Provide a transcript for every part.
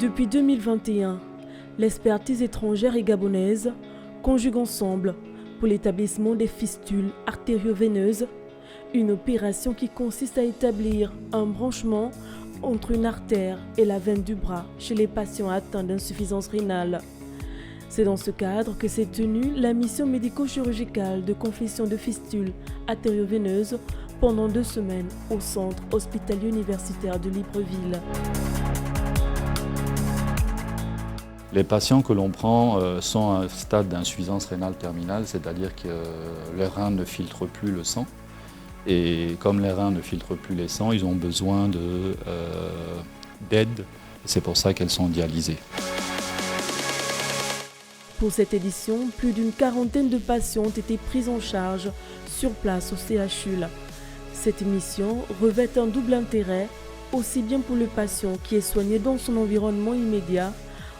Depuis 2021, l'expertise étrangère et gabonaise conjuguent ensemble pour l'établissement des fistules artério-veineuses, une opération qui consiste à établir un branchement entre une artère et la veine du bras chez les patients atteints d'insuffisance rénale. C'est dans ce cadre que s'est tenue la mission médico-chirurgicale de confection de fistules artério-veineuses pendant 2 semaines au centre hospitalier universitaire de Libreville. Les patients que l'on prend sont à un stade d'insuffisance rénale terminale, c'est-à-dire que les reins ne filtrent plus le sang. Et comme les reins ne filtrent plus les sangs, ils ont besoin d'aide. C'est pour ça qu'elles sont dialysées. Pour cette édition, plus d'une quarantaine de patients ont été pris en charge sur place au CHU. Cette mission revêt un double intérêt, aussi bien pour le patient qui est soigné dans son environnement immédiat,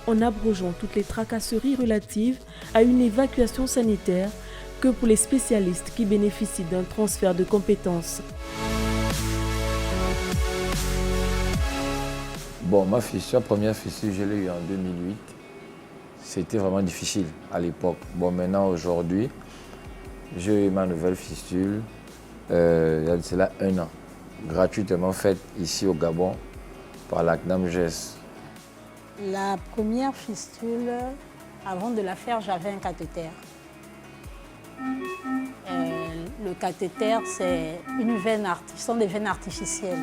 en abrogeant toutes les tracasseries relatives à une évacuation sanitaire, que pour les spécialistes qui bénéficient d'un transfert de compétences. Bon, ma première fistule, je l'ai eue en 2008. C'était vraiment difficile à l'époque. Bon, maintenant, aujourd'hui, j'ai eu ma nouvelle fistule, il y a de cela 1 an, gratuitement faite ici au Gabon par la CNAM-GES. La première fistule, avant de la faire, j'avais un cathéter. Le cathéter, c'est une veine, ce sont des veines artificielles,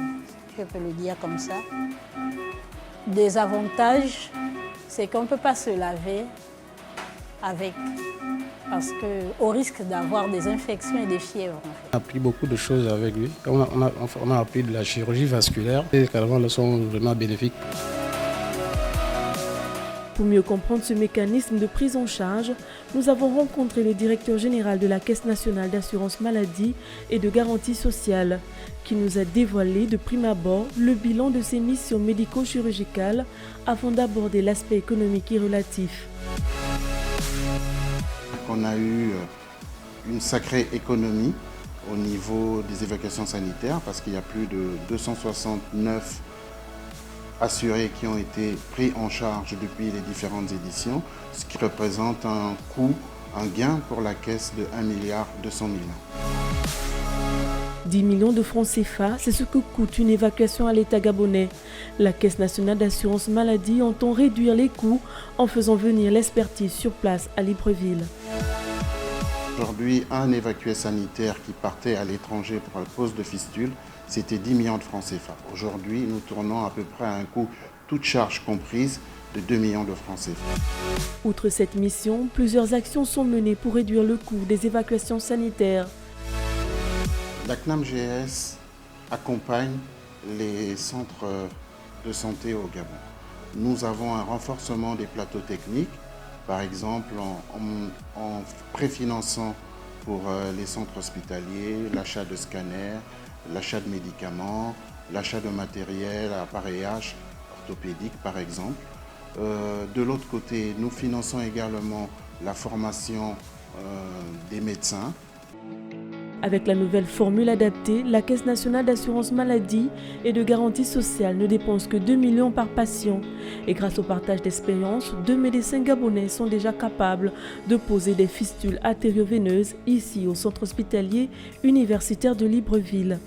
je peux le dire comme ça. Des avantages, c'est qu'on ne peut pas se laver avec, parce qu'au risque d'avoir des infections et des fièvres. On a appris beaucoup de choses avec lui. On a appris de la chirurgie vasculaire et carrément, elles sont vraiment bénéfiques. Pour mieux comprendre ce mécanisme de prise en charge, nous avons rencontré le directeur général de la Caisse nationale d'assurance maladie et de garantie sociale, qui nous a dévoilé de prime abord le bilan de ces missions médico-chirurgicales avant d'aborder l'aspect économique et relatif. On a eu une sacrée économie au niveau des évacuations sanitaires parce qu'il y a plus de 269 assurés qui ont été pris en charge depuis les différentes éditions, ce qui représente un coût, un gain pour la caisse de 1,2 milliard. 10 millions de francs CFA, c'est ce que coûte une évacuation à l'État gabonais. La Caisse nationale d'assurance maladie entend réduire les coûts en faisant venir l'expertise sur place à Libreville. Aujourd'hui, un évacué sanitaire qui partait à l'étranger pour la pose de fistule, c'était 10 millions de francs CFA. Aujourd'hui, nous tournons à peu près à un coût, toute charge comprise, de 2 millions de francs CFA. Outre cette mission, plusieurs actions sont menées pour réduire le coût des évacuations sanitaires. La CNAM-GS accompagne les centres de santé au Gabon. Nous avons un renforcement des plateaux techniques, par exemple en préfinançant pour les centres hospitaliers, l'achat de scanners, l'achat de médicaments, l'achat de matériel, appareillage orthopédique par exemple. De l'autre côté, nous finançons également la formation des médecins. Avec la nouvelle formule adaptée, la Caisse nationale d'assurance maladie et de garantie sociale ne dépense que 2 millions par patient. Et grâce au partage d'expérience, 2 médecins gabonais sont déjà capables de poser des fistules artério-veineuses ici au centre hospitalier universitaire de Libreville.